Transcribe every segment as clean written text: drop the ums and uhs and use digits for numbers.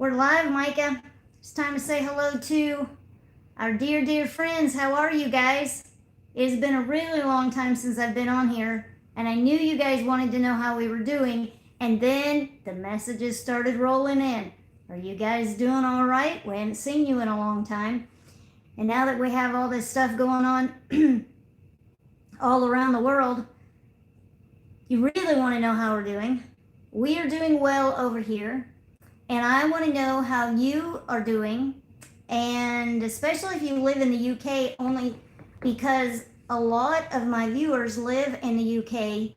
We're live, Micah. It's time to say hello to our dear, dear friends. How are you guys? It's been a really long time since I've been on here, and I knew you guys wanted to know how we were doing, and then the messages started rolling in. Are you guys doing all right? We hadn't seen you in a long time. And now that we have all this stuff going on all around the world, you really want to know how we're doing. We are doing well over here, and I want to know how you are doing, and especially if you live in the UK, only because a lot of my viewers live in the UK,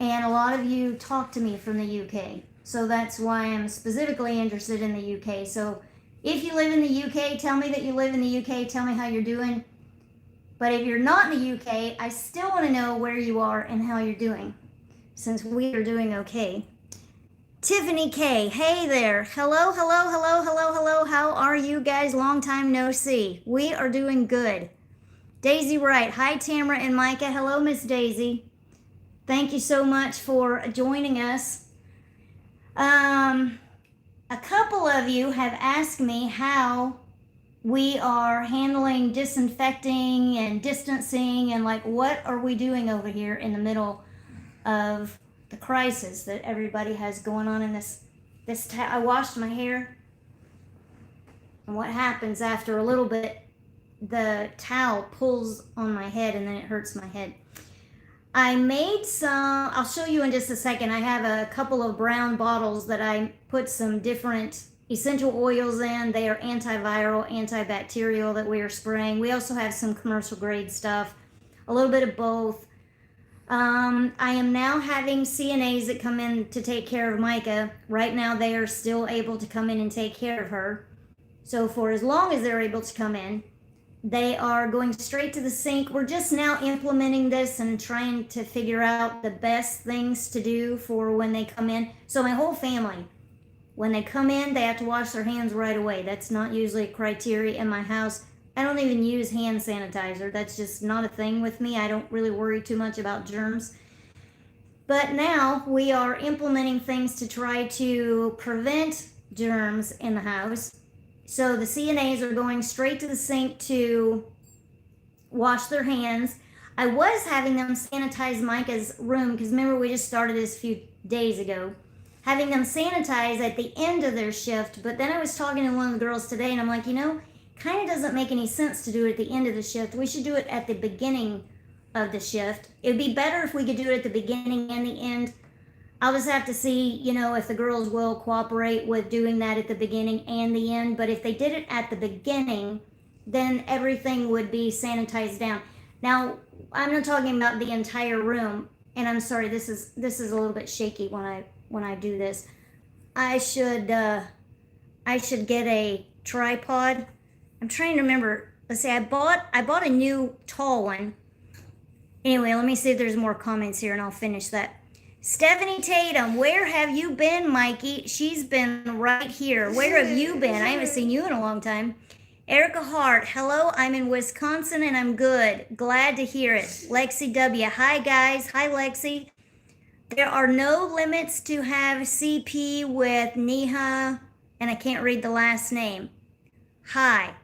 and a lot of you talk to me from the UK. So that's why I'm specifically interested in the UK. So if you live in the UK, tell me that you live in the UK, tell me how you're doing. But if you're not in the UK, I still want to know where you are and how you're doing, since we are doing okay. Tiffany K, hey there. Hello, hello, hello, hello, hello. How are you guys? Long time no see. We are doing good. Daisy Wright, hi Tamera and Micah. Hello, Miss Daisy. Thank you so much for joining us. A couple of you have asked me how we are handling disinfecting and distancing, and like what are we doing over here in the middle of the crisis that everybody has going on in this I washed my hair, and what happens after a little bit, the towel pulls on my head and then it hurts my head. I made some, I'll show you in just a second. I have a couple of brown bottles that I put some different essential oils in. They are antiviral, antibacterial that we are spraying. We also have some commercial grade stuff, a little bit of both. I am now having CNAs that come in to take care of Micah. Right now they are still able to come in and take care of her. So for as long as they're able to come in, they are going straight to the sink. We're just now implementing this and trying to figure out the best things to do for when they come in. So my whole family, when they come in, they have to wash their hands right away. That's not usually a criteria in my house. I don't even use hand sanitizer. That's just not a thing with me. I don't really worry too much about germs. But now we are implementing things to try to prevent germs in the house. So the CNAs are going straight to the sink to wash their hands. I was having them sanitize Micah's room, because remember we just started this a few days ago. Having them sanitize at the end of their shift, but then I was talking to one of the girls today and I'm like, kind of doesn't make any sense to do it at the end of the shift. We should do it at the beginning of the shift. It would be better if we could do it at the beginning and the end. I'll just have to see, if the girls will cooperate with doing that at the beginning and the end. But if they did it at the beginning, then everything would be sanitized down. Now, I'm not talking about the entire room, and I'm sorry, this is a little bit shaky when I do this. I should get a tripod. I'm trying to remember. Let's see, I bought a new tall one. Anyway, let me see if there's more comments here and I'll finish that. Stephanie Tatum, where have you been, Mikey? She's been right here. Where have you been? I haven't seen you in a long time. Erica Hart, hello, I'm in Wisconsin and I'm good. Glad to hear it. Lexi W, hi guys. Hi Lexi. There are no limits to have CP with Neha, and I can't read the last name. Hi.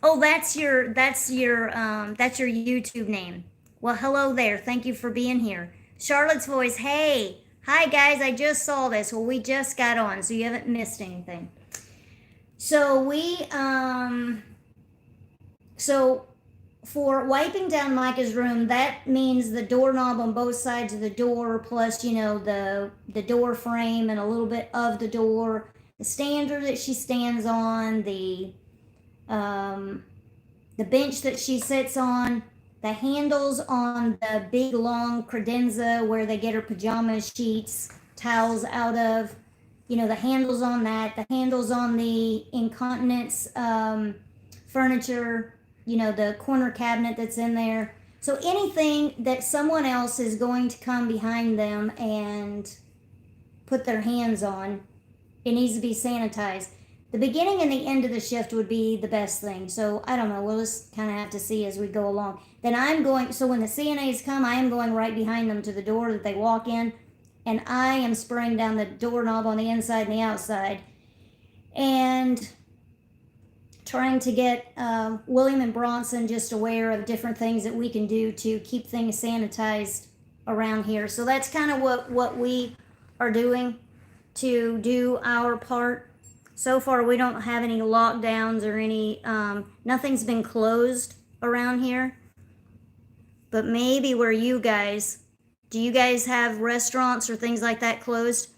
Oh, that's your YouTube name. Well, hello there. Thank you for being here. Charlotte's Voice, hey. Hi guys, I just saw this. Well, we just got on, so you haven't missed anything. So so for wiping down Micah's room, that means the doorknob on both sides of the door, plus, the door frame and a little bit of the door, the stander that she stands on, the bench that she sits on, the handles on the big long credenza where they get her pajama sheets, towels out of, the handles on that, the handles on the incontinence furniture, the corner cabinet that's in there. So anything that someone else is going to come behind them and put their hands on, it needs to be sanitized. The beginning and the end of the shift would be the best thing. So I don't know, we'll just kind of have to see as we go along. Then so when the CNAs come, I am going right behind them to the door that they walk in, and I am spraying down the doorknob on the inside and the outside. and trying to get William and Bronson just aware of different things that we can do to keep things sanitized around here. So that's kind of what we are doing to do our part. So far, we don't have any lockdowns or any, nothing's been closed around here. But maybe where you guys, do you guys have restaurants or things like that closed?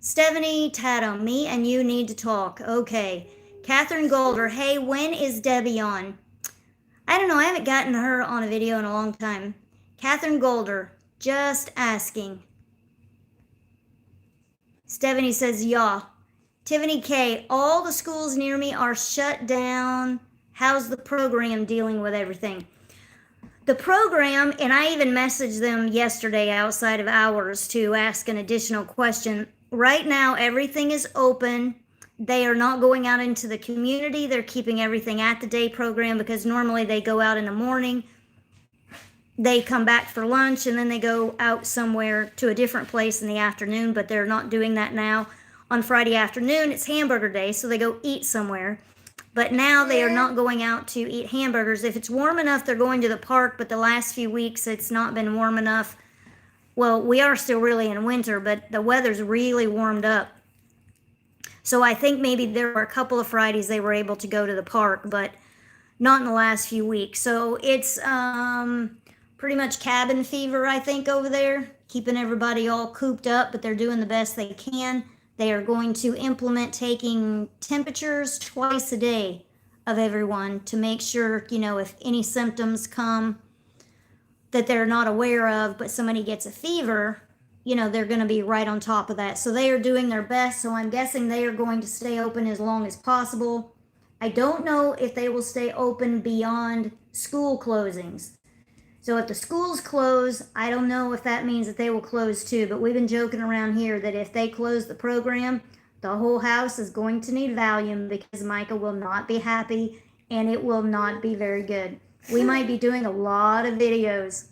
Stephanie Tatum, me and you need to talk. Okay. Catherine Golder, hey, when is Debbie on? I don't know, I haven't gotten her on a video in a long time. Catherine Golder, just asking. Stephanie says, yeah. Tiffany K, all the schools near me are shut down. How's the program dealing with everything? The program, and I even messaged them yesterday outside of hours to ask an additional question. Right now, everything is open. They are not going out into the community. They're keeping everything at the day program because normally they go out in the morning. They come back for lunch and then they go out somewhere to a different place in the afternoon, but they're not doing that now. On Friday afternoon, it's hamburger day, so they go eat somewhere. But now they are not going out to eat hamburgers. If it's warm enough, they're going to the park, but the last few weeks it's not been warm enough. Well, we are still really in winter, but the weather's really warmed up. So I think maybe there were a couple of Fridays they were able to go to the park, but not in the last few weeks. So it's pretty much cabin fever, I think, over there, keeping everybody all cooped up, but they're doing the best they can. They are going to implement taking temperatures twice a day of everyone to make sure, you know, if any symptoms come that they're not aware of, but somebody gets a fever, you know, they're going to be right on top of that. So they are doing their best. So I'm guessing they are going to stay open as long as possible. I don't know if they will stay open beyond school closings. So if the schools close, I don't know if that means that they will close too, but we've been joking around here that if they close the program, the whole house is going to need Valium because Micah will not be happy and it will not be very good. We might be doing a lot of videos,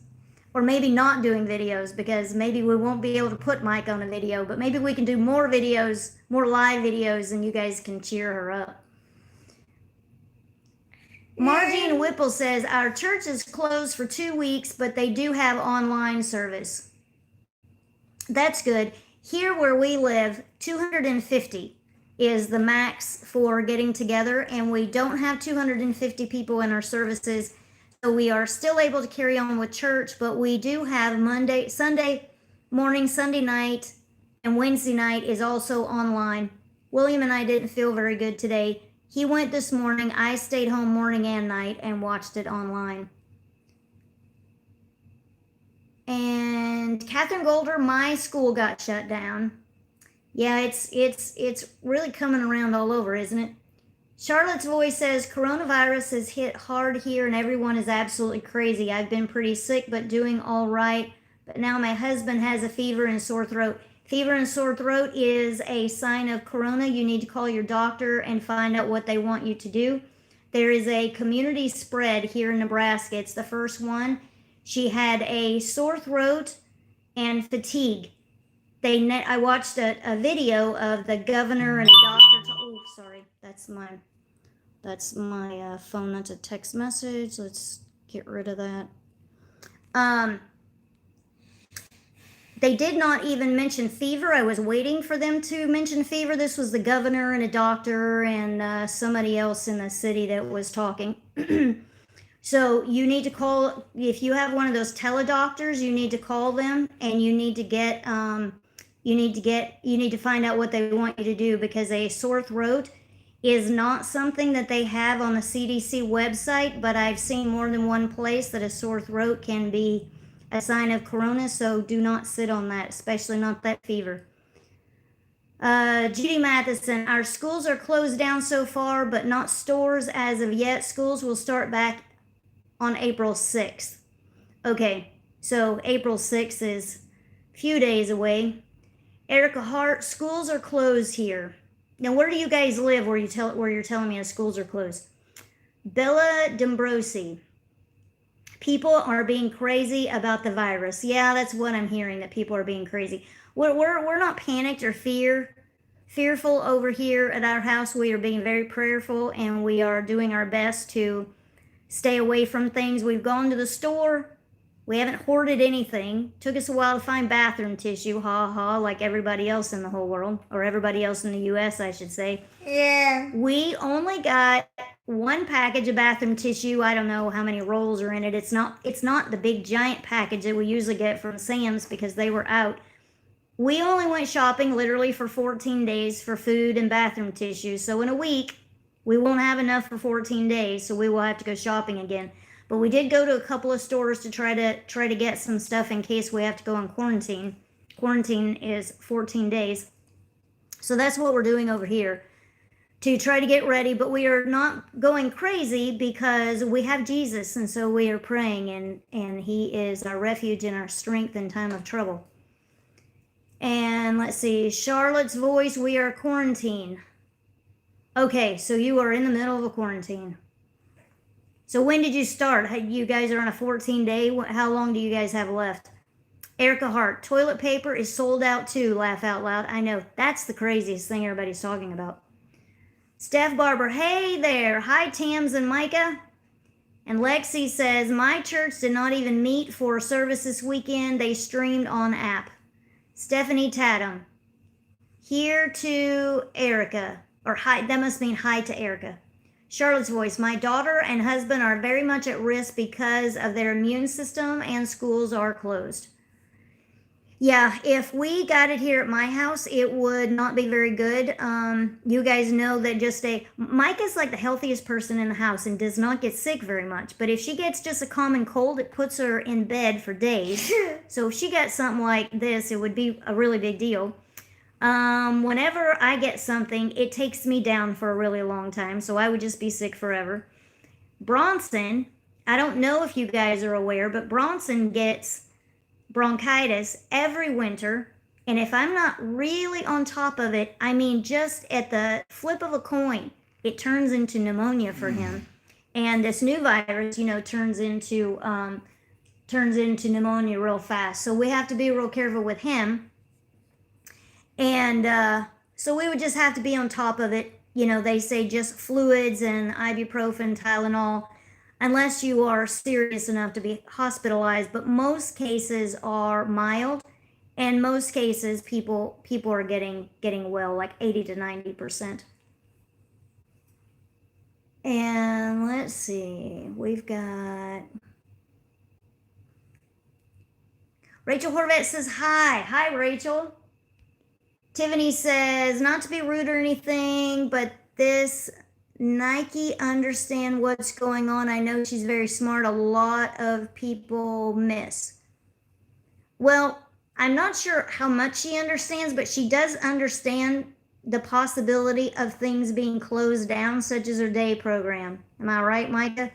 or maybe not doing videos because maybe we won't be able to put Micah on a video, but maybe we can do more videos, more live videos, and you guys can cheer her up. Margie Whipple says, our church is closed for 2 weeks, but they do have online service. That's good. Here where we live, 250 is the max for getting together, and we don't have 250 people in our services. So we are still able to carry on with church, but we do have Sunday morning, Sunday night, and Wednesday night is also online. William and I didn't feel very good today. He went this morning. I stayed home morning and night and watched it online. And Catherine Golder, my school got shut down. Yeah, it's really coming around all over, isn't it? Charlotte's Voice says, coronavirus has hit hard here and everyone is absolutely crazy. I've been pretty sick but doing all right. But now my husband has a fever and sore throat. Fever and sore throat is a sign of corona. You need to call your doctor and find out what they want you to do. There is a community spread here in Nebraska. It's the first one. She had a sore throat and fatigue. I watched a video of the governor and a doctor. Oh, sorry, that's my phone. That's a text message. Let's get rid of that. They did not even mention fever. I was waiting for them to mention fever. This was the governor and a doctor and somebody else in the city that was talking. So you need to call, if you have one of those teledoctors, you need to call them and you need to get, you need to find out what they want you to do, because a sore throat is not something that they have on the CDC website, but I've seen more than one place that a sore throat can be a sign of corona, so do not sit on that, especially not that fever. Judy Matheson, our schools are closed down so far, but not stores as of yet. Schools will start back on April 6th. Okay, so April 6th is a few days away. Erica Hart, schools are closed here. Now, where do you guys live where you're telling me the schools are closed? Bella Dombrosi, people are being crazy about the virus. Yeah, that's what I'm hearing, that people are being crazy. We're not panicked or fearful over here at our house. We are being very prayerful, and we are doing our best to stay away from things. We've gone to the store. We haven't hoarded anything. Took us a while to find bathroom tissue, ha ha, like everybody else in the whole world, or everybody else in the U.S., I should say. Yeah. We only got one package of bathroom tissue. I don't know how many rolls are in it. It's not the big giant package that we usually get from Sam's because they were out. We only went shopping literally for 14 days for food and bathroom tissue. So in a week, we won't have enough for 14 days, so we will have to go shopping again. But we did go to a couple of stores to try to get some stuff in case we have to go on quarantine. Quarantine is 14 days. So that's what we're doing over here to try to get ready, but we are not going crazy because we have Jesus, and so we are praying, and he is our refuge and our strength in time of trouble. And let's see, Charlotte's voice, we are quarantined. Okay, so you are in the middle of a quarantine. So when did you start? You guys are on a 14-day. How long do you guys have left? Erica Hart, toilet paper is sold out too. Laugh out loud. I know, that's the craziest thing everybody's talking about. Steph Barber, hey there. Hi, Tams and Micah. And Lexi says, my church did not even meet for a service this weekend. They streamed on app. Stephanie Tatum, here to Erica. Or hi, that must mean hi to Erica. Charlotte's voice, my daughter and husband are very much at risk because of their immune system and schools are closed. Yeah, if we got it here at my house, it would not be very good. You guys know that Mike is like the healthiest person in the house and does not get sick very much. But if she gets just a common cold, it puts her in bed for days. So if she got something like this, it would be a really big deal. Whenever I get something, it takes me down for a really long time. So I would just be sick forever. Bronson, I don't know if you guys are aware, but Bronson gets bronchitis every winter, and if I'm not really on top of it, I mean just at the flip of a coin, it turns into pneumonia for him. And this new virus, turns into pneumonia real fast. So we have to be real careful with him. And so we would just have to be on top of it. They say just fluids and ibuprofen, Tylenol, unless you are serious enough to be hospitalized. But most cases are mild, and most cases people are getting well, like 80 to 90%. And let's see, we've got Rachel Horvat says hi. Hi, Rachel. Tiffany says, not to be rude or anything, but this Nike understand what's going on. I know she's very smart. A lot of people miss. Well, I'm not sure how much she understands, but she does understand the possibility of things being closed down, such as her day program. Am I right, Micah?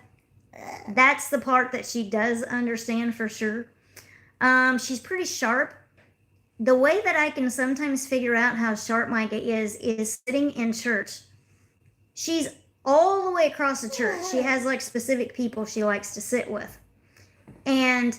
That's the part that she does understand for sure. She's pretty sharp. The way that I can sometimes figure out how sharp Micah is sitting in church. She's all the way across the church. She has like specific people she likes to sit with. And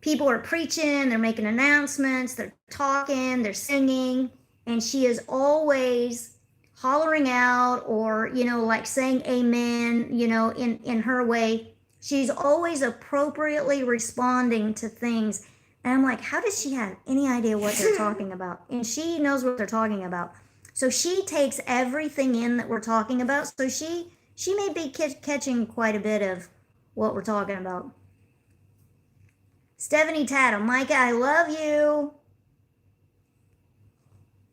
people are preaching, they're making announcements, they're talking, they're singing, and she is always hollering out or, like saying amen, in her way. She's always appropriately responding to things. And I'm like, how does she have any idea what they're talking about? And she knows what they're talking about. So she takes everything in that we're talking about. So she may be catching quite a bit of what we're talking about. Stephanie Tatum, Micah, I love you.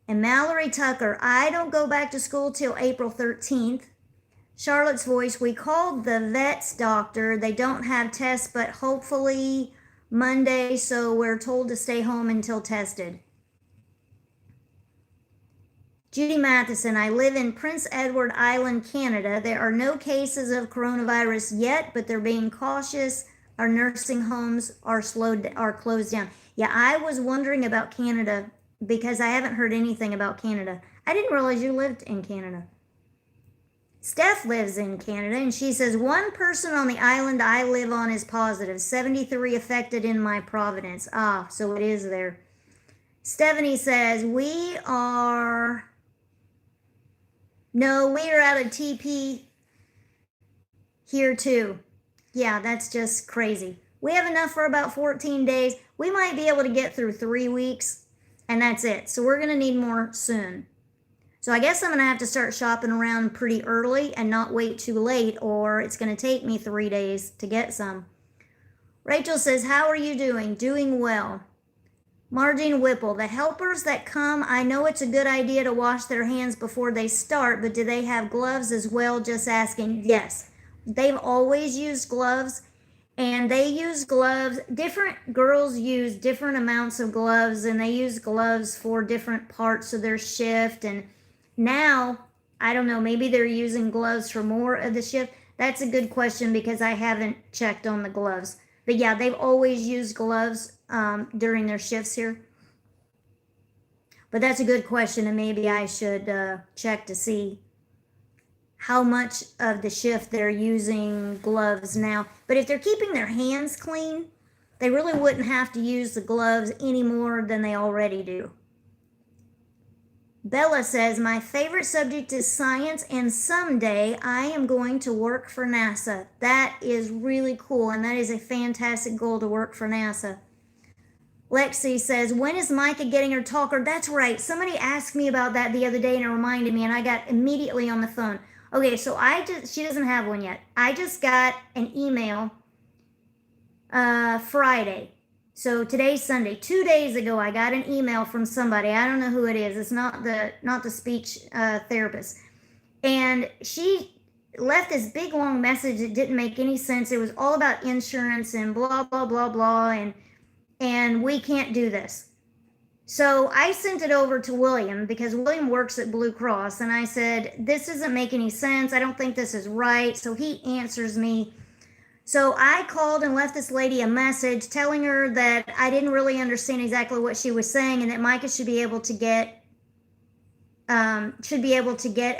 And Mallory Tucker, I don't go back to school till April 13th. Charlotte's voice, we called the vet's doctor. They don't have tests, but hopefully Monday, so we're told to stay home until tested. Judy Matheson, I live in Prince Edward Island, Canada. There are no cases of coronavirus yet, but they're being cautious. Our nursing homes are closed down. Yeah, I was wondering about Canada because I haven't heard anything about Canada. I didn't realize you lived in Canada. Steph lives in Canada, and she says, one person on the island I live on is positive. 73 affected in my Providence. Ah, so it is there. Stephanie says, we are out of TP here too. Yeah, that's just crazy. We have enough for about 14 days. We might be able to get through 3 weeks, and that's it. So we're going to need more soon. So I guess I'm going to have to start shopping around pretty early and not wait too late, or it's going to take me 3 days to get some. Rachel says, how are you doing? Doing well. Margene Whipple, the helpers that come, I know it's a good idea to wash their hands before they start, but do they have gloves as well? Just asking. Yes, they've always used gloves, and they use gloves. Different girls use different amounts of gloves, and they use gloves for different parts of their shift. And now, I don't know, maybe they're using gloves for more of the shift. That's a good question because I haven't checked on the gloves. But yeah, they've always used gloves during their shifts here. But that's a good question, and maybe I should check to see how much of the shift they're using gloves now. But if they're keeping their hands clean, they really wouldn't have to use the gloves any more than they already do. Bella says, my favorite subject is science, and someday I am going to work for NASA. That is really cool, and that is a fantastic goal to work for NASA. Lexi says, when is Micah getting her talker? That's right. Somebody asked me about that the other day, and it reminded me, and I got immediately on the phone. Okay, so she doesn't have one yet. I just got an email Friday. So today's Sunday. 2 days ago, I got an email from somebody. I don't know who it is. It's not the speech therapist. And she left this big long message that didn't make any sense. It was all about insurance and blah, blah, blah, blah. And we can't do this. So I sent it over to William because William works at Blue Cross. And I said, this doesn't make any sense. I don't think this is right. So he answers me. So I called and left this lady a message telling her that I didn't really understand exactly what she was saying, and that Micah should be able to get a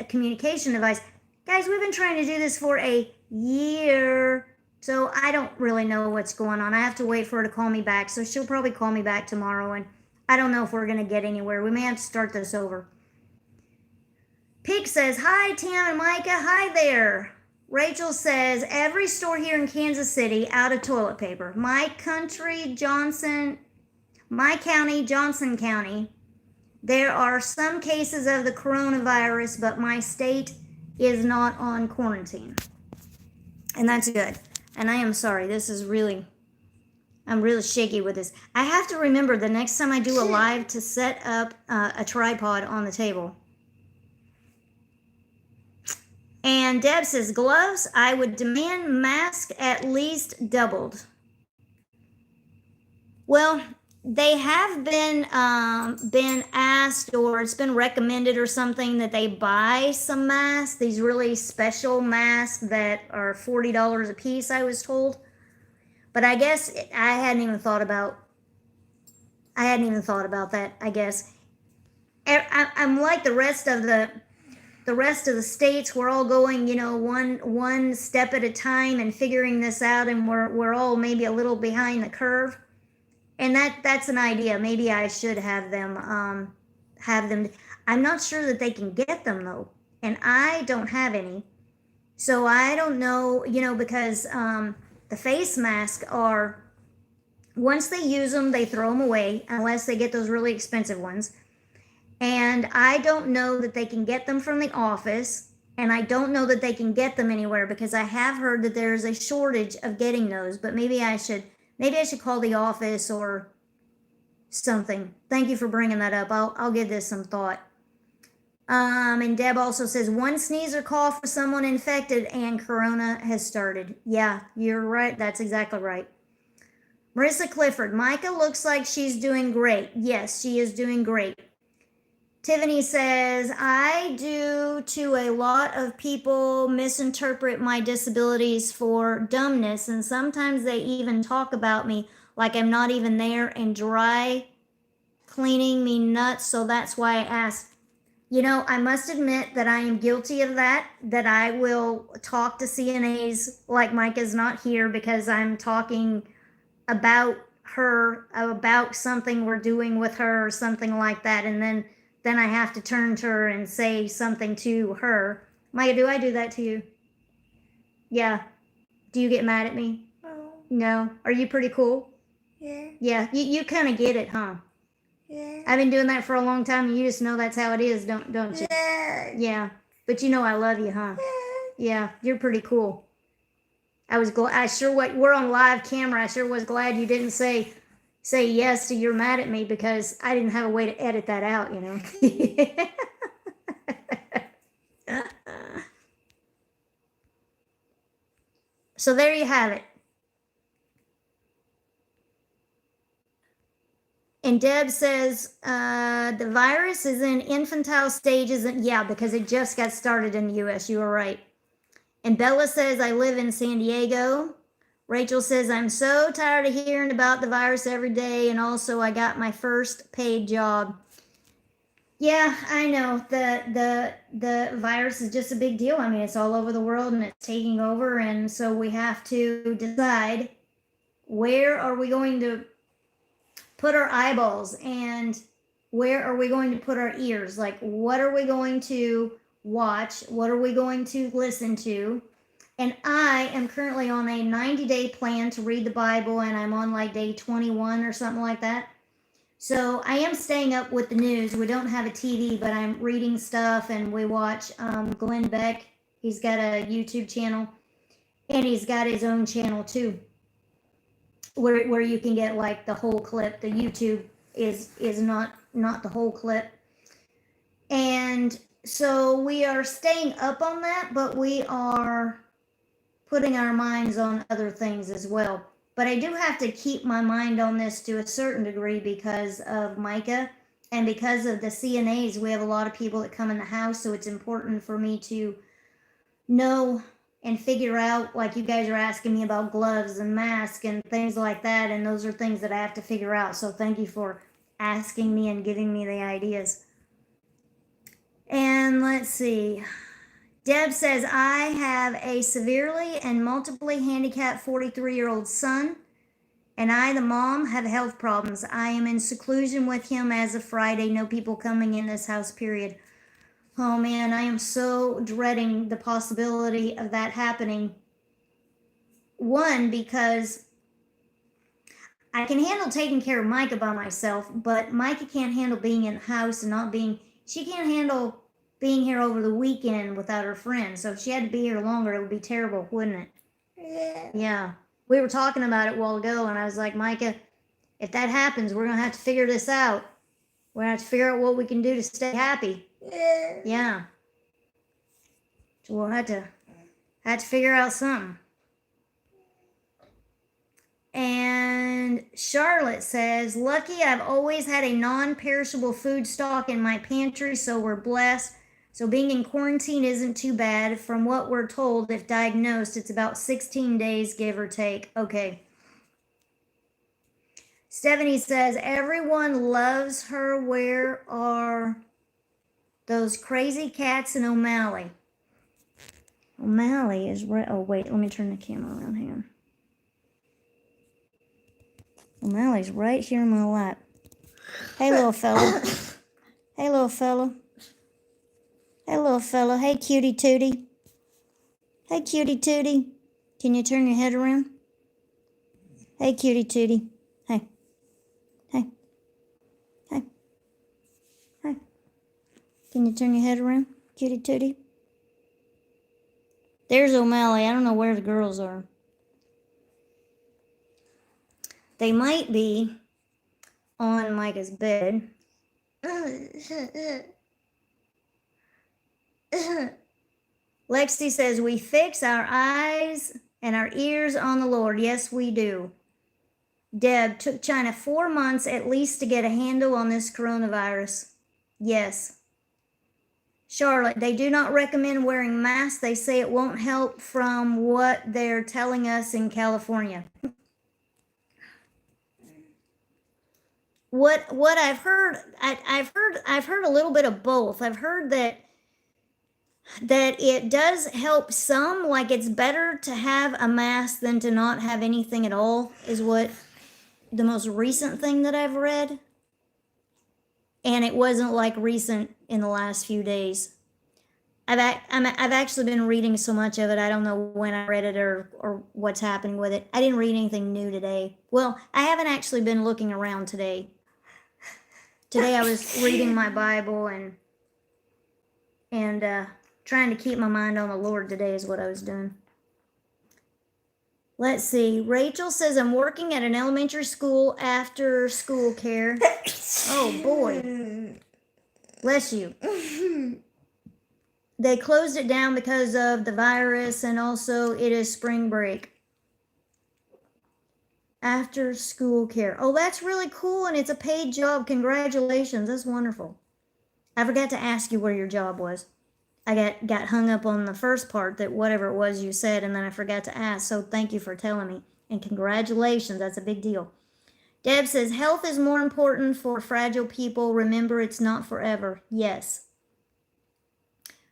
communication device. Guys, we've been trying to do this for a year, so I don't really know what's going on. I have to wait for her to call me back, so she'll probably call me back tomorrow, and I don't know if we're going to get anywhere. We may have to start this over. Pig says, hi, Tam and Micah. Hi there. Rachel says, every store here in Kansas City out of toilet paper. My county, Johnson County, there are some cases of the coronavirus, but my state is not on quarantine. And that's good. And I am sorry. I'm really shaky with this. I have to remember the next time I do a live to set up a tripod on the table. And Deb says, gloves, I would demand mask at least doubled. Well, they have been asked, or it's been recommended or something, that they buy some masks, these really special masks that are $40 a piece, I was told. But I guess I hadn't even thought about that, I guess. I'm like the rest of the states. We're all going, one step at a time and figuring this out, and we're all maybe a little behind the curve. And that's an idea. Maybe I should have them. I'm not sure that they can get them though, and I don't have any, so I don't know. Because the face masks are, once they use them, they throw them away unless they get those really expensive ones. And I don't know that they can get them from the office, and I don't know that they can get them anywhere, because I have heard that there's a shortage of getting those. But maybe I should call the office or something. Thank you for bringing that up. I'll give this some thought. And Deb also says, one sneeze or cough for someone infected and corona has started. Yeah, you're right. That's exactly right. Marissa Clifford, Micah looks like she's doing great. Yes, she is doing great. Tiffany says, I do to a lot of people misinterpret my disabilities for dumbness, and sometimes they even talk about me like I'm not even there and dry cleaning me nuts, so that's why I asked. I must admit that I am guilty of that I will talk to CNAs like Micah's not here because I'm talking about her about something we're doing with her or something like that, and then I have to turn to her and say something to her. Maya, do I do that to you? Yeah. Do you get mad at me? No. No. Are you pretty cool? Yeah. Yeah. You kind of get it, huh? Yeah. I've been doing that for a long time, and you just know that's how it is, don't you? Yeah. Yeah. But you know I love you, huh? Yeah. You're pretty cool. We're on live camera. I sure was glad you didn't say yes to you're mad at me, because I didn't have a way to edit that out, you know. So there you have it. And Deb says the virus is in infantile stages. And yeah, because it just got started in the U.S. You are right. And Bella says, I live in San Diego. Rachel says, I'm so tired of hearing about the virus every day. And also, I got my first paid job. Yeah, I know. The virus is just a big deal. I mean, it's all over the world and it's taking over. And so we have to decide, where are we going to put our eyeballs, and where are we going to put our ears? Like, what are we going to watch? What are we going to listen to? And I am currently on a 90-day plan to read the Bible, and I'm on like day 21 or something like that. So I am staying up with the news. We don't have a TV, but I'm reading stuff, and we watch Glenn Beck. He's got a YouTube channel, and he's got his own channel too, where you can get like the whole clip. The YouTube is not the whole clip. And so we are staying up on that, but we are putting our minds on other things as well. But I do have to keep my mind on this to a certain degree because of Micah and because of the CNAs. We have a lot of people that come in the house, so it's important for me to know and figure out, like you guys are asking me about gloves and masks and things like that, and those are things that I have to figure out. So thank you for asking me and giving me the ideas. And let's see. Deb says, I have a severely and multiply handicapped 43-year-old son, and I, the mom, have health problems. I am in seclusion with him as of Friday. No people coming in this house, period. Oh man, I am so dreading the possibility of that happening. One, because I can handle taking care of Micah by myself, but Micah can't handle being in the house and not being, she can't handle being here over the weekend without her friends. So if she had to be here longer, it would be terrible, wouldn't it? Yeah. Yeah. We were talking about it a while ago, and I was like, Micah, if that happens, we're going to have to figure this out. We're going to have to figure out what we can do to stay happy. Yeah. Yeah. So we'll have to figure out something. And Charlotte says, lucky I've always had a non-perishable food stock in my pantry, so we're blessed. So being in quarantine isn't too bad. From what we're told, if diagnosed, it's about 16 days, give or take. Okay. Stephanie says, everyone loves her. Where are those crazy cats in O'Malley? O'Malley is right. Oh, wait, let me turn the camera around here. O'Malley's right here in my lap. Hey, little fella. Hey, little fella. Hey, little fella. Hey, cutie tootie. Hey, cutie tootie. Can you turn your head around? Hey, cutie tootie. Hey. Hey. Hey. Hey. Can you turn your head around, cutie tootie? There's O'Malley. I don't know where the girls are. They might be on Micah's bed. Lexi says, we fix our eyes and our ears on the Lord. Yes, we do. Deb, took China 4 months at least to get a handle on this coronavirus. Yes. Charlotte, they do not recommend wearing masks. They say it won't help from what they're telling us in California. What I've heard, I've heard a little bit of both. I've heard that it does help some, like it's better to have a mask than to not have anything at all, is what the most recent thing that I've read. And it wasn't like recent in the last few days. I've actually been reading so much of it, I don't know when I read it or what's happening with it. I didn't read anything new today. Well, I haven't actually been looking around today. Today I was reading my Bible and trying to keep my mind on the Lord today is what I was doing. Let's see. Rachel says, I'm working at an elementary school after school care. Oh, boy. Bless you. They closed it down because of the virus, and also it is spring break. After school care. Oh, that's really cool, and it's a paid job. Congratulations. That's wonderful. I forgot to ask you where your job was. I got hung up on the first part, that whatever it was you said, and then I forgot to ask, so thank you for telling me. And congratulations, that's a big deal. Deb says, health is more important for fragile people. Remember, it's not forever. Yes.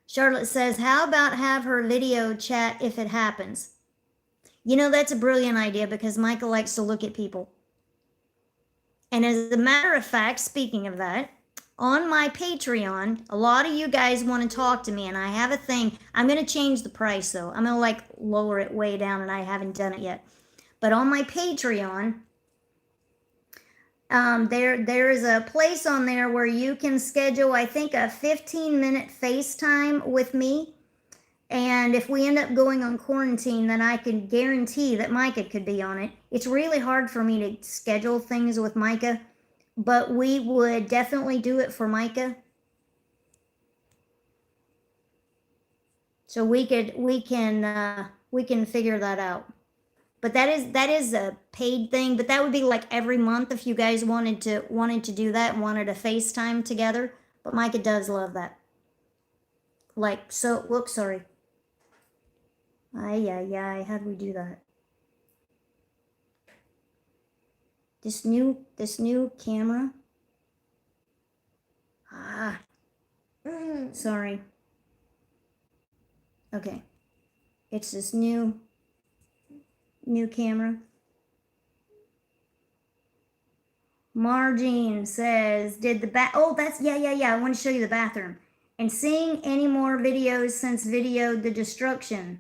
Charlotte says, how about have her video chat if it happens? You know, that's a brilliant idea because Micah likes to look at people. And as a matter of fact, speaking of that, on my Patreon, a lot of you guys want to talk to me, and I have a thing. I'm going to change the price, though. I'm going to, lower it way down, and I haven't done it yet. But on my Patreon, there is a place on there where you can schedule, I think, a 15-minute FaceTime with me. And if we end up going on quarantine, then I can guarantee that Micah could be on it. It's really hard for me to schedule things with Micah, but we would definitely do it for Micah. So we can figure that out. But that is a paid thing, but that would be like every month if you guys wanted to do that and wanted a FaceTime together. But Micah does love that. Whoops, sorry. Ay, how do we do that? This new camera. Sorry. Okay. It's this new camera. Margene says, oh, that's, yeah, I want to show you the bathroom. And seeing any more videos since videoed the destruction.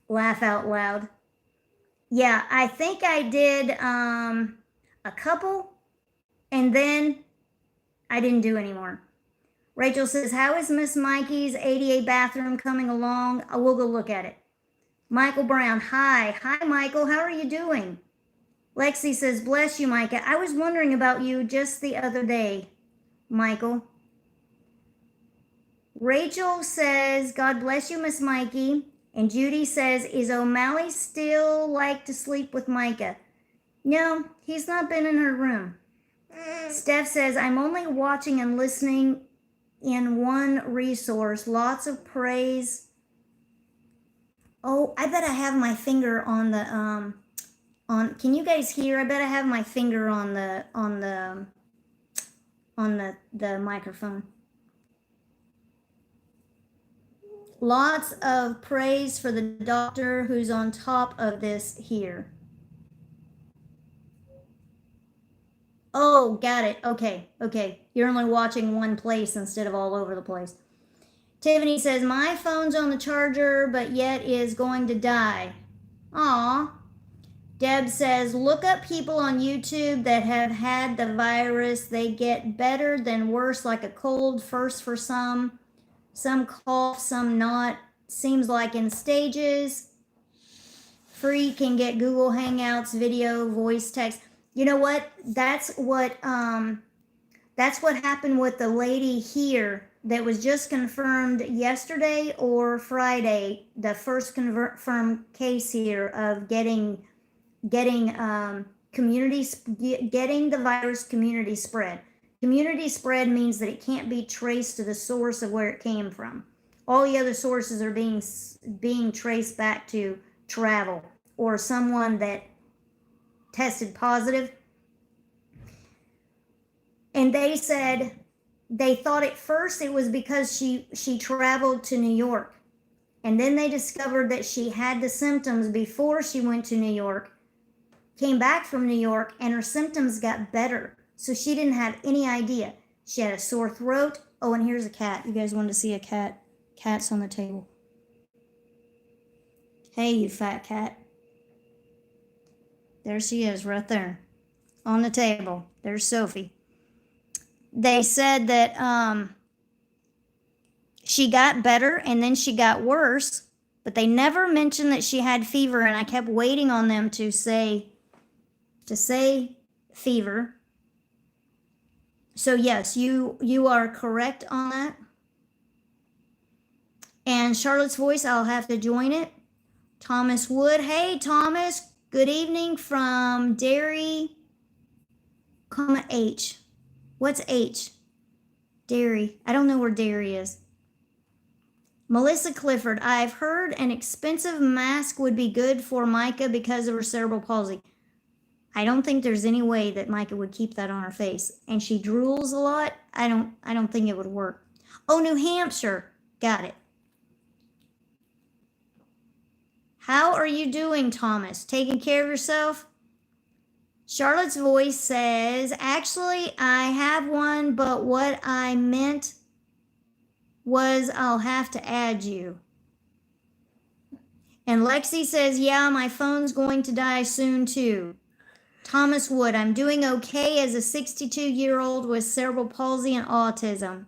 Laugh out loud. Yeah, I think I did a couple, and then I didn't do any more. Rachel says, how is Miss Mikey's ADA bathroom coming along? We'll go look at it. Michael Brown, hi. Hi, Michael. How are you doing? Lexi says, bless you, Micah. I was wondering about you just the other day, Michael. Rachel says, God bless you, Miss Mikey. And Judy says, is O'Malley still like to sleep with Micah? No, he's not been in her room. Steph says, I'm only watching and listening in one resource. Lots of praise. Oh, I bet I have my finger on the, can you guys hear? I bet I have my finger on the microphone. Lots of praise for the doctor who's on top of this here. Oh, got it. Okay. You're only watching one place instead of all over the place. Tiffany says, my phone's on the charger, but yet is going to die. Aw. Deb says, look up people on YouTube that have had the virus. They get better than worse, like a cold, first for some cough, some not. Seems like in stages. Free, can get Google Hangouts, video, voice, text. You know what? That's what happened with the lady here that was just confirmed yesterday or Friday. The first confirmed case here of getting the virus community spread. Community spread means that it can't be traced to the source of where it came from. All the other sources are being traced back to travel or someone that tested positive. And they said they thought at first it was because she traveled to New York. And then they discovered that she had the symptoms before she went to New York. came back from New York and her symptoms got better. So she didn't have any idea. She had a sore throat. Oh, and here's a cat. You guys wanted to see a cat? Cat's on the table. Hey, you fat cat. There she is right there on the table. There's Sophie. They said that she got better and then she got worse, but they never mentioned that she had fever, and I kept waiting on them to say fever. So yes, you are correct on that. And Charlotte's Voice, I'll have to join it. Thomas Wood. Hey, Thomas. Good evening from Derry, H. What's H? Derry. I don't know where Derry is. Melissa Clifford. I've heard an expensive mask would be good for Micah because of her cerebral palsy. I don't think there's any way that Micah would keep that on her face. And she drools a lot. I don't think it would work. Oh, New Hampshire. Got it. How are you doing, Thomas? Taking care of yourself? Charlotte's Voice says, actually, I have one, but what I meant was I'll have to add you. And Lexi says, yeah, my phone's going to die soon, too. Thomas Wood, I'm doing okay as a 62-year-old with cerebral palsy and autism.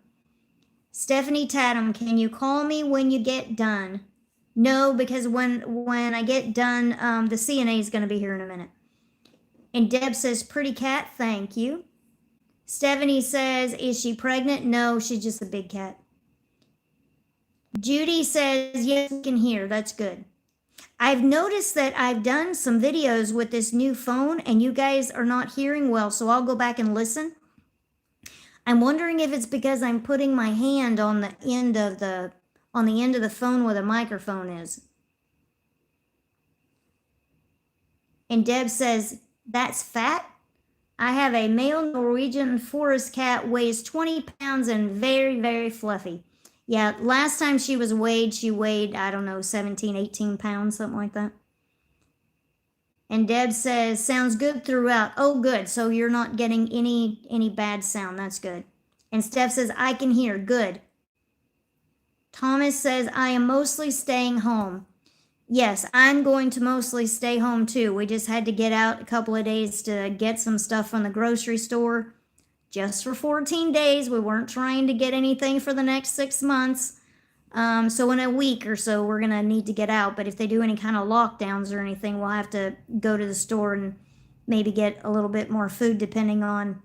Stephanie Tatum, can you call me when you get done? No, because when I get done, the CNA is going to be here in a minute. And Deb says, pretty cat, thank you. Stephanie says, is she pregnant? No, she's just a big cat. Judy says, yes, we can hear. That's good. I've noticed that I've done some videos with this new phone and you guys are not hearing well, so I'll go back and listen. I'm wondering if it's because I'm putting my hand on the end of the phone where the microphone is. And Deb says, that's fat. I have a male Norwegian forest cat, weighs 20 pounds and very, very fluffy. Yeah, last time she weighed, I don't know, 17, 18 pounds, something like that. And Deb says, sounds good throughout. Oh, good. So you're not getting any bad sound. That's good. And Steph says, I can hear. Good. Thomas says, I am mostly staying home. Yes, I'm going to mostly stay home too. We just had to get out a couple of days to get some stuff from the grocery store. Just for 14 days. We weren't trying to get anything for the next 6 months. So in a week or so, we're going to need to get out. But if they do any kind of lockdowns or anything, we'll have to go to the store and maybe get a little bit more food depending on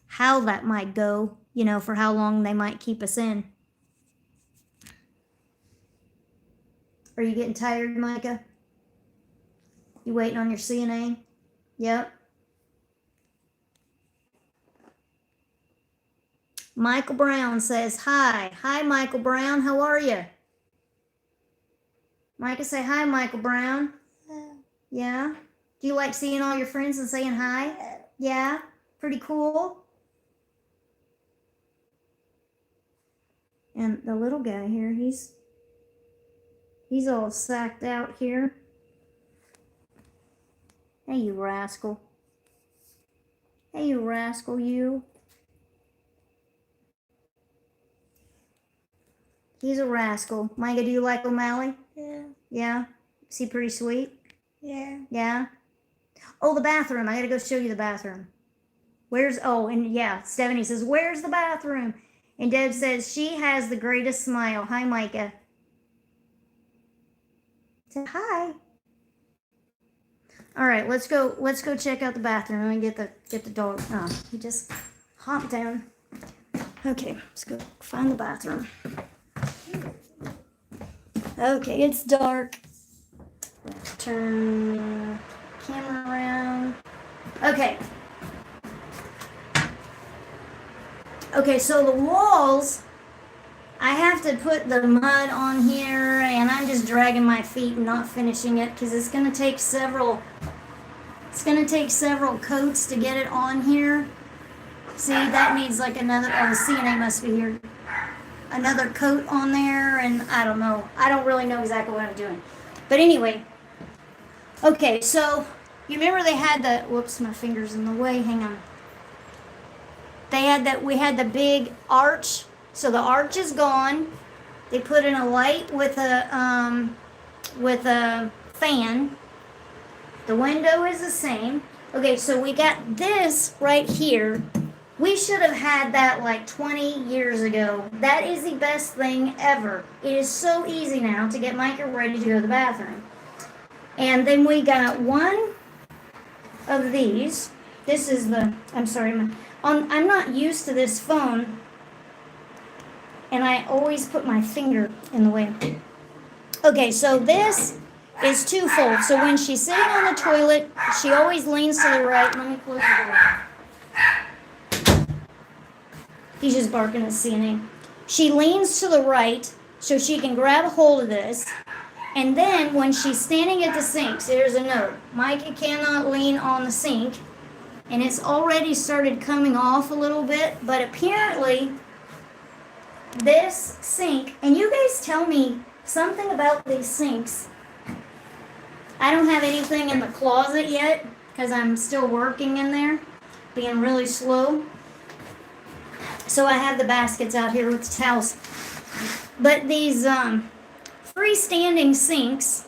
how that might go, you know, for how long they might keep us in. Are you getting tired, Micah? You waiting on your CNA? Yep. Michael Brown says, hi. Hi, Michael Brown. How are you? Micah, say hi, Michael Brown. Yeah? Do you like seeing all your friends and saying hi? Yeah? Pretty cool? And the little guy here, he's all sacked out here. Hey, you rascal. Hey, you rascal, you. He's a rascal. Micah, do you like O'Malley? Yeah. Yeah? Is he pretty sweet? Yeah. Yeah? Oh, the bathroom. I gotta go show you the bathroom. And yeah, Stephanie says, where's the bathroom? And Deb says, she has the greatest smile. Hi, Micah. Say hi. All right, let's go check out the bathroom and get the dog. Oh, he just hopped down. Okay, let's go find the bathroom. Okay, it's dark. Turn the camera around. Okay, so the walls, I have to put the mud on here, and I'm just dragging my feet and not finishing it because it's going to take several coats to get it on here. See, that needs like another, the CNA must be here. Another coat on there, and I don't know. I don't really know exactly what I'm doing. But anyway, okay, so You remember they had the, whoops, my finger's in the way, hang on. We had the big arch, so the arch is gone. They put in a light with a fan. The window is the same. Okay, so we got this right here. We should have had that like 20 years ago. That is the best thing ever. It is so easy now to get Micah ready to go to the bathroom. And then we got one of these. This is the, I'm sorry, I'm not used to this phone, and I always put my finger in the way. Okay, so this is twofold. So when she's sitting on the toilet, she always leans to the right. Let me close the door. He's just barking at CNN. She leans to the right so she can grab a hold of this. And then when she's standing at the sink, so there's a note. Micah cannot lean on the sink. And it's already started coming off a little bit. But apparently, this sink, and you guys tell me something about these sinks. I don't have anything in the closet yet because I'm still working in there, being really slow. So I have the baskets out here with the towels. But these freestanding sinks,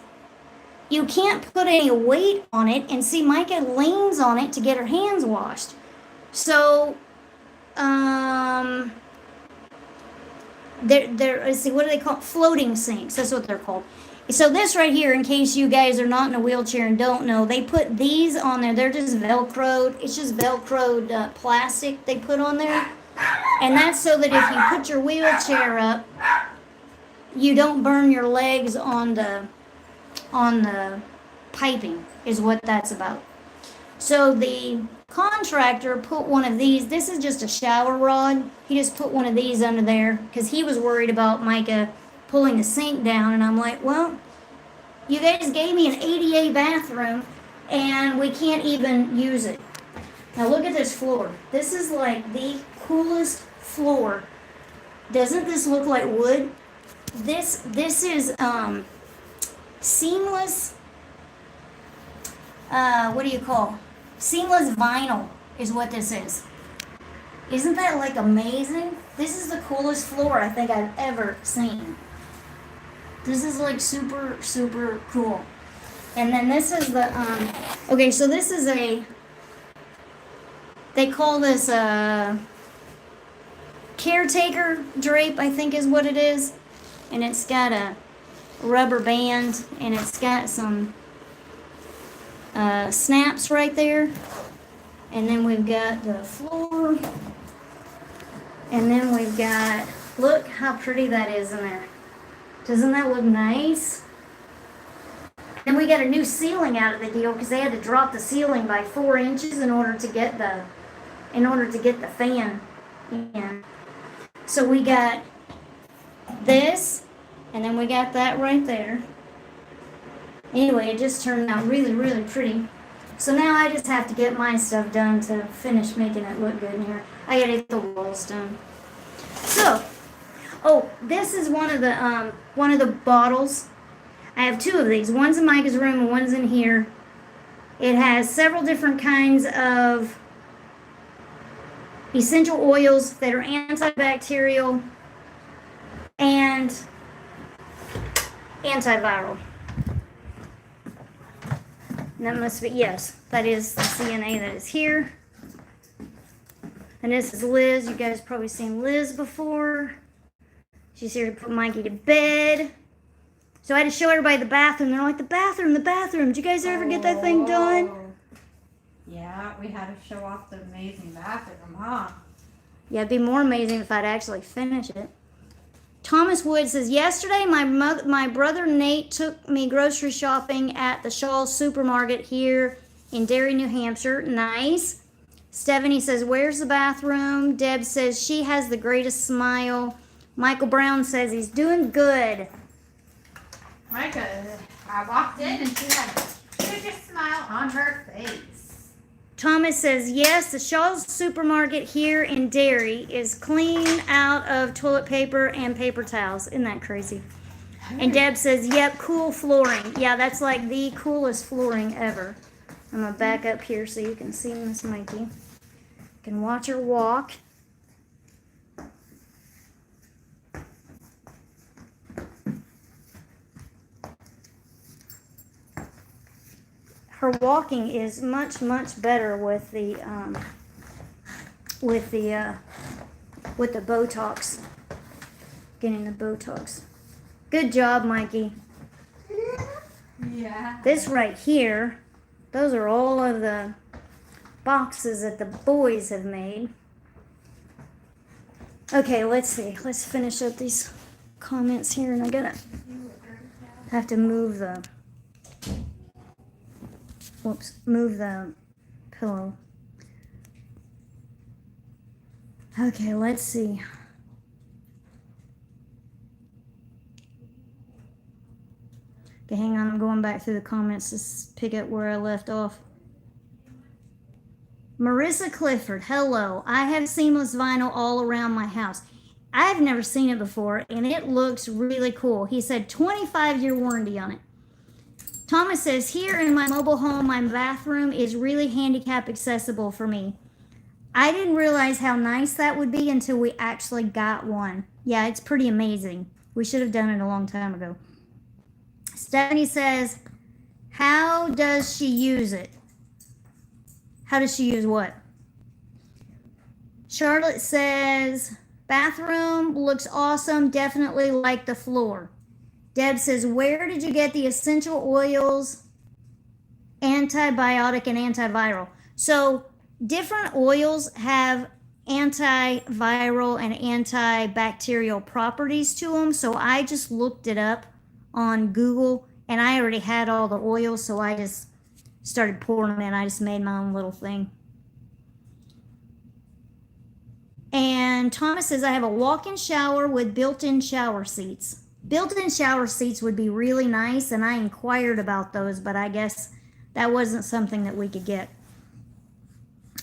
you can't put any weight on it, and see, Micah leans on it to get her hands washed. So, let's see, what do they call it? Floating sinks. That's what they're called. So this right here, in case you guys are not in a wheelchair and don't know, they put these on there. They're just Velcroed. It's just Velcroed plastic they put on there. And that's so that if you put your wheelchair up, you don't burn your legs on the piping, is what that's about. So the contractor put one of these. This is just a shower rod. He just put one of these under there because he was worried about Micah pulling the sink down. And I'm like, well, you guys gave me an ADA bathroom and we can't even use it. Now look at this floor. This is like the coolest floor. Doesn't this look like wood? This is seamless, what do you call? Seamless vinyl is what this is. Isn't that like amazing? This is the coolest floor I think I've ever seen. This is like super, super cool. And then this is the, okay, so this is they call this a caretaker drape, I think is what it is. And it's got a rubber band, and it's got some snaps right there. And then we've got the floor. And then we've got, look how pretty that is in there. Doesn't that look nice? Then we got a new ceiling out of the deal because they had to drop the ceiling by 4 inches in order to get the fan in. So we got this, and then we got that right there. Anyway, it just turned out really, really pretty. So now I just have to get my stuff done to finish making it look good in here. I gotta get the walls done. So, oh, this is one of the bottles. I have 2 of these. One's in Micah's room and one's in here. It has several different kinds of essential oils that are antibacterial and antiviral. And that must be, yes, that is the CNA that is here. And this is Liz. You guys probably seen Liz before. She's here to put Mikey to bed. So I had to show everybody the bathroom. They're like, the bathroom. Did you guys ever get that thing done? Yeah, we had to show off the amazing bathroom, huh? Yeah, it'd be more amazing if I'd actually finish it. Thomas Wood says, yesterday my brother Nate took me grocery shopping at the Shaw's Supermarket here in Derry, New Hampshire. Nice. Stephanie says, where's the bathroom? Deb says, she has the greatest smile. Michael Brown says, he's doing good. Micah, I walked in and she had the biggest smile on her face. Thomas says, yes, the Shaw's Supermarket here in Derry is clean out of toilet paper and paper towels. Isn't that crazy? And Deb says, yep, cool flooring. Yeah, that's like the coolest flooring ever. I'm going to back up here so you can see Miss Mikey. You can watch her walk. Her walking is much better with the Botox. Getting the Botox. Good job, Mikey. Yeah. This right here, those are all of the boxes that the boys have made. Okay, let's see. Let's finish up these comments here, and I gotta have to move the pillow. Okay, let's see. Okay, hang on, I'm going back through the comments to pick up where I left off. Marissa Clifford, hello. I have seamless vinyl all around my house. I've never seen it before, and it looks really cool. He said 25-year warranty on it. Thomas says, here in my mobile home, my bathroom is really handicap accessible for me. I didn't realize how nice that would be until we actually got one. Yeah, it's pretty amazing. We should have done it a long time ago. Stephanie says, how does she use it? How does she use what? Charlotte says, bathroom looks awesome. Definitely like the floor. Deb says, where did you get the essential oils, antibiotic and antiviral? So different oils have antiviral and antibacterial properties to them. So I just looked it up on Google, and I already had all the oils, so I just started pouring them in. I just made my own little thing. And Thomas says, I have a walk-in shower with built-in shower seats. Built-in shower seats would be really nice, and I inquired about those, but I guess that wasn't something that we could get.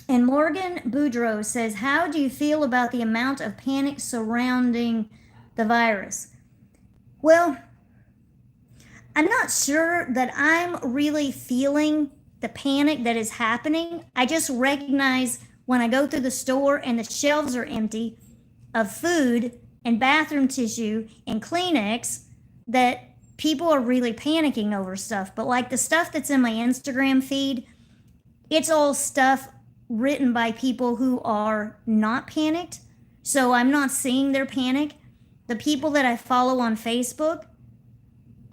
And Morgan Boudreau says, how do you feel about the amount of panic surrounding the virus? Well, I'm not sure that I'm really feeling the panic that is happening. I just recognize when I go through the store and the shelves are empty of food and bathroom tissue and Kleenex that people are really panicking over stuff. But like the stuff that's in my Instagram feed, it's all stuff written by people who are not panicked. So I'm not seeing their panic. The people that I follow on Facebook,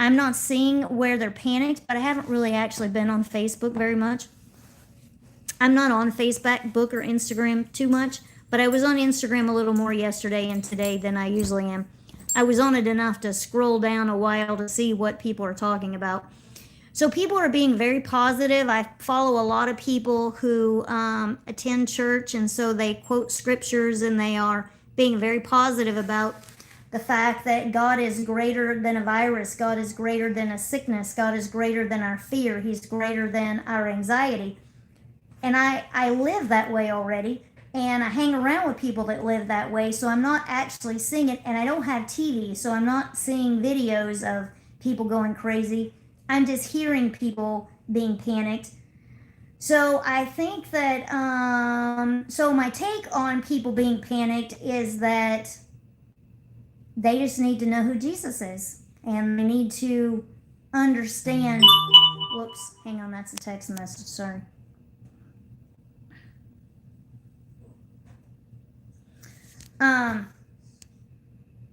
I'm not seeing where they're panicked, but I haven't really actually been on Facebook very much. I'm not on Facebook or Instagram too much, but I was on Instagram a little more yesterday and today than I usually am. I was on it enough to scroll down a while to see what people are talking about. So people are being very positive. I follow a lot of people who attend church, and so they quote scriptures, and they are being very positive about the fact that God is greater than a virus. God is greater than a sickness. God is greater than our fear. He's greater than our anxiety. And I live that way already, and I hang around with people that live that way, so I'm not actually seeing it, and I don't have TV, so I'm not seeing videos of people going crazy. I'm just hearing people being panicked. So I think that, so my take on people being panicked is that they just need to know who Jesus is, and they need to understand, whoops, hang on, that's a text message, sorry.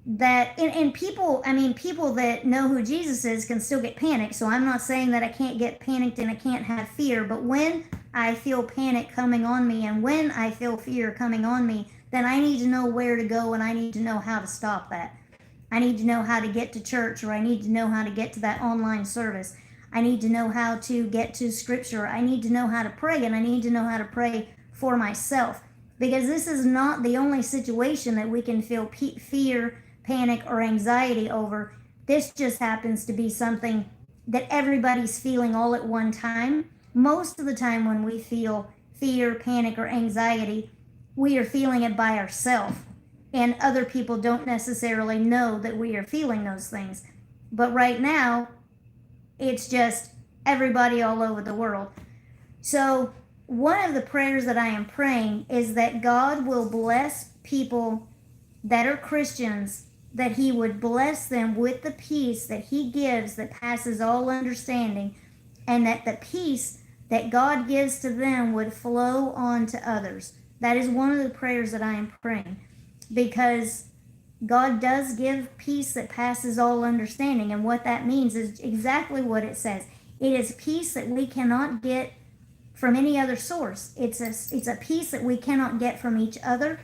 That, and people, I mean, people that know who Jesus is can still get panicked, so I'm not saying that I can't get panicked and I can't have fear, but when I feel panic coming on me and when I feel fear coming on me, then I need to know where to go, and I need to know how to stop that. I need to know how to get to church, or I need to know how to get to that online service. I need to know how to get to scripture. I need to know how to pray, and I need to know how to pray for myself, because this is not the only situation that we can feel fear, panic, or anxiety over. This just happens to be something that everybody's feeling all at one time. Most of the time when we feel fear, panic, or anxiety, we are feeling it by ourselves, and other people don't necessarily know that we are feeling those things. But right now, it's just everybody all over the world. So one of the prayers that I am praying is that God will bless people that are Christians, that he would bless them with the peace that he gives that passes all understanding, and that the peace that God gives to them would flow on to others. That is one of the prayers that I am praying, because God does give peace that passes all understanding, and what that means is exactly what it says. It is peace that we cannot get from any other source. It's a peace that we cannot get from each other.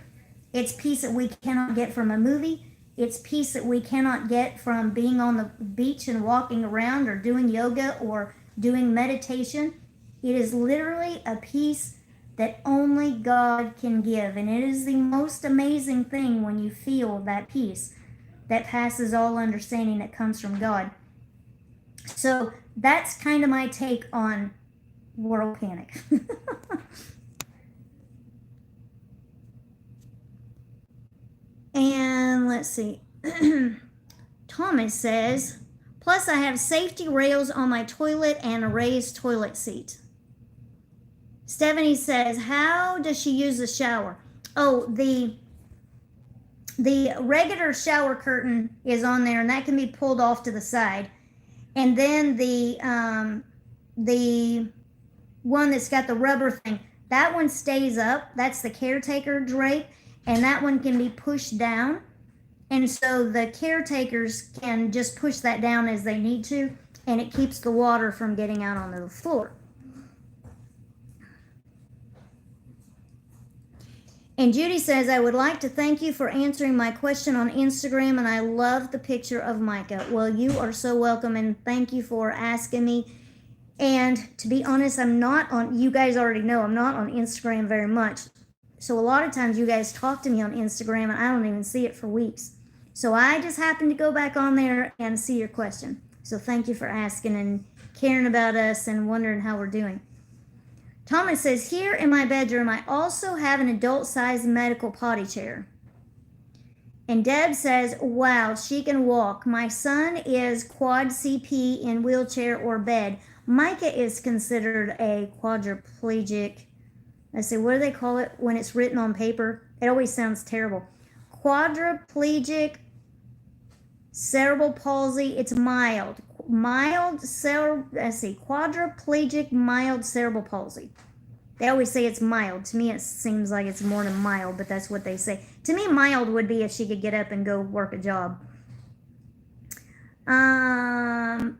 It's peace that we cannot get from a movie. It's peace that we cannot get from being on the beach and walking around or doing yoga or doing meditation. It is literally a peace that only God can give. And it is the most amazing thing when you feel that peace that passes all understanding that comes from God. So that's kind of my take on world panic. And let's see. Thomas says, plus I have safety rails on my toilet and a raised toilet seat. Stephanie says, how does she use the shower? Oh, the regular shower curtain is on there, and that can be pulled off to the side. And then the one that's got the rubber thing, that one stays up. That's the caretaker drape, and that one can be pushed down. And so the caretakers can just push that down as they need to, and it keeps the water from getting out onto the floor. And Judy says, I would like to thank you for answering my question on Instagram, and I love the picture of Micah. Well, you are so welcome, and thank you for asking me. And to be honest, I'm not on, you guys already know, I'm not on Instagram very much. So a lot of times you guys talk to me on Instagram, and I don't even see it for weeks. So I just happened to go back on there and see your question. So thank you for asking and caring about us and wondering how we're doing. Thomas says, here in my bedroom, I also have an adult-sized medical potty chair. And Deb says, wow, she can walk. My son is quad CP in wheelchair or bed. Micah is considered a quadriplegic. Let's see, what do they call it when it's written on paper? It always sounds terrible. Quadriplegic, cerebral palsy. It's mild. Quadriplegic, mild cerebral palsy. They always say it's mild. To me, it seems like it's more than mild, but that's what they say. To me, mild would be if she could get up and go work a job.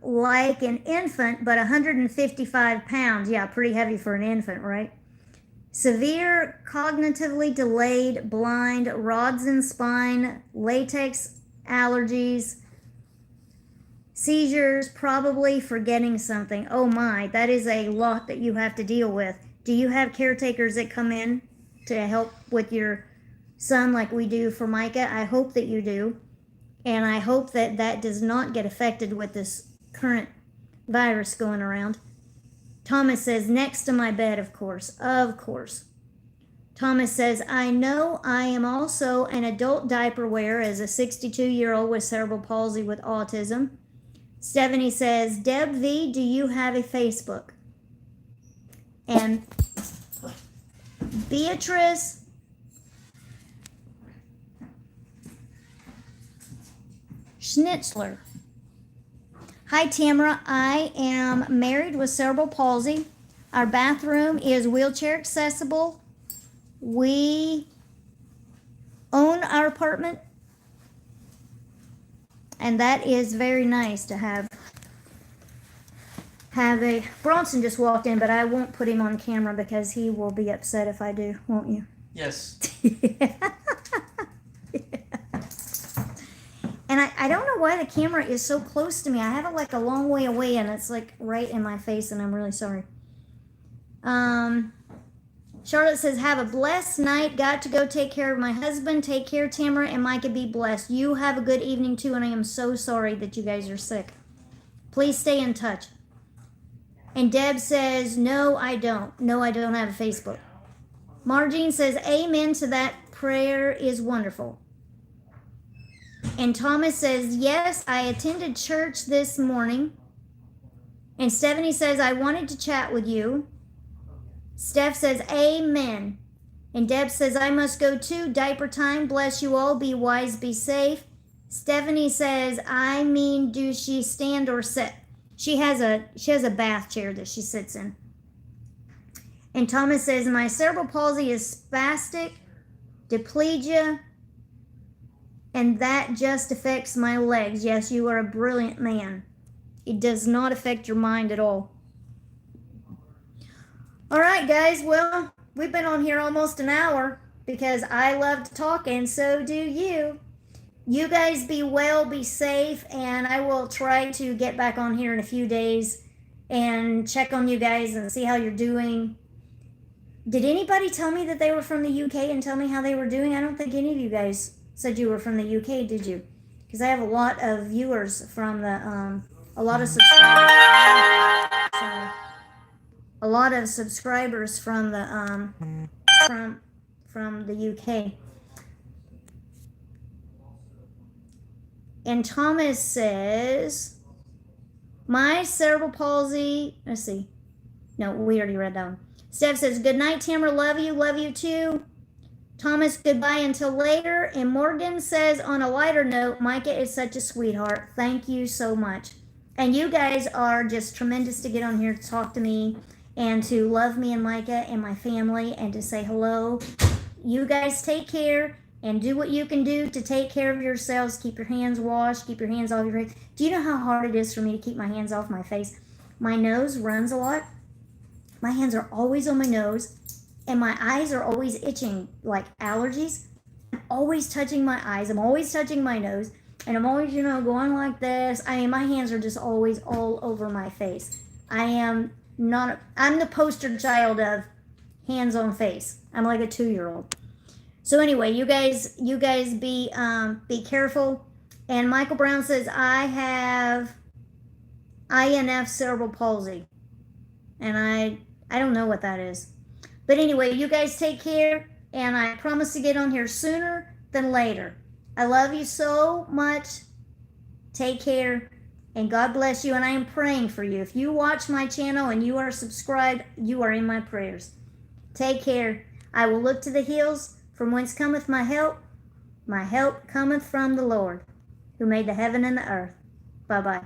Like an infant, but 155 pounds. Yeah, pretty heavy for an infant, right? Severe cognitively delayed, blind, rods in spine, latex allergies, seizures, probably forgetting something. Oh my, that is a lot that you have to deal with. Do you have caretakers that come in to help with your son like we do for Micah? I hope that you do. And I hope that that does not get affected with this current virus going around. Thomas says, next to my bed, of course. Of course. Thomas says, I know I am also an adult diaper wearer as a 62-year-old with cerebral palsy with autism. Stephanie says, Deb V, do you have a Facebook? And Beatrice Schnitzler. Hi, Tamera. I am married with cerebral palsy. Our bathroom is wheelchair accessible. We own our apartment, and that is very nice to have a... Bronson just walked in, but I won't put him on camera because he will be upset if I do, won't you? Yes. Yeah. And I don't know why the camera is so close to me. I have it like a long way away, and it's like right in my face, and I'm really sorry. Charlotte says, have a blessed night. Got to go take care of my husband. Take care, Tamara, and Micah, be blessed. You have a good evening, too, and I am so sorry that you guys are sick. Please stay in touch. And Deb says, no, I don't. No, I don't have a Facebook. Margene says, amen to that. Prayer is wonderful. And Thomas says, yes, I attended church this morning. And Stephanie says, I wanted to chat with you. Steph says, amen. And Deb says, I must go too. Diaper time. Bless you all. Be wise, be safe. Stephanie says, I mean, do she stand or sit? She has a bath chair that she sits in. And Thomas says, my cerebral palsy is spastic diplegia, and that just affects my legs. Yes, you are a brilliant man. It does not affect your mind at all. All right, guys. Well, we've been on here almost an hour because I love to talk, and so do you. You guys be well, be safe, and I will try to get back on here in a few days and check on you guys and see how you're doing. Did anybody tell me that they were from the UK and tell me how they were doing? I don't think any of you guys said you were from the UK, did you? Because I have a lot of viewers from the, a lot of subscribers. Sorry. A lot of subscribers from the, from the UK. And Thomas says, my cerebral palsy, let's see. No, we already read that one. Steph says, good night, Tamera. Love you too. Thomas, goodbye until later. And Morgan says, on a lighter note, Micah is such a sweetheart. Thank you so much. And you guys are just tremendous to get on here to talk to me and to love me and Micah and my family and to say hello. You guys take care and do what you can do to take care of yourselves. Keep your hands washed. Keep your hands off your face. Do you know how hard it is for me to keep my hands off my face? My nose runs a lot. My hands are always on my nose, and my eyes are always itching, like allergies. I'm always touching my eyes. I'm always touching my nose, and I'm always, going like this. I mean, my hands are just always all over my face. I'm the poster child of hands on face. I'm like a 2-year-old. So anyway, you guys be careful. And Michael Brown says, I have INF cerebral palsy, and I don't know what that is. But anyway, you guys take care, and I promise to get on here sooner than later. I love you so much. Take care, and God bless you, and I am praying for you. If you watch my channel and you are subscribed, you are in my prayers. Take care. I will look to the hills from whence cometh my help. My help cometh from the Lord, who made the heaven and the earth. Bye-bye.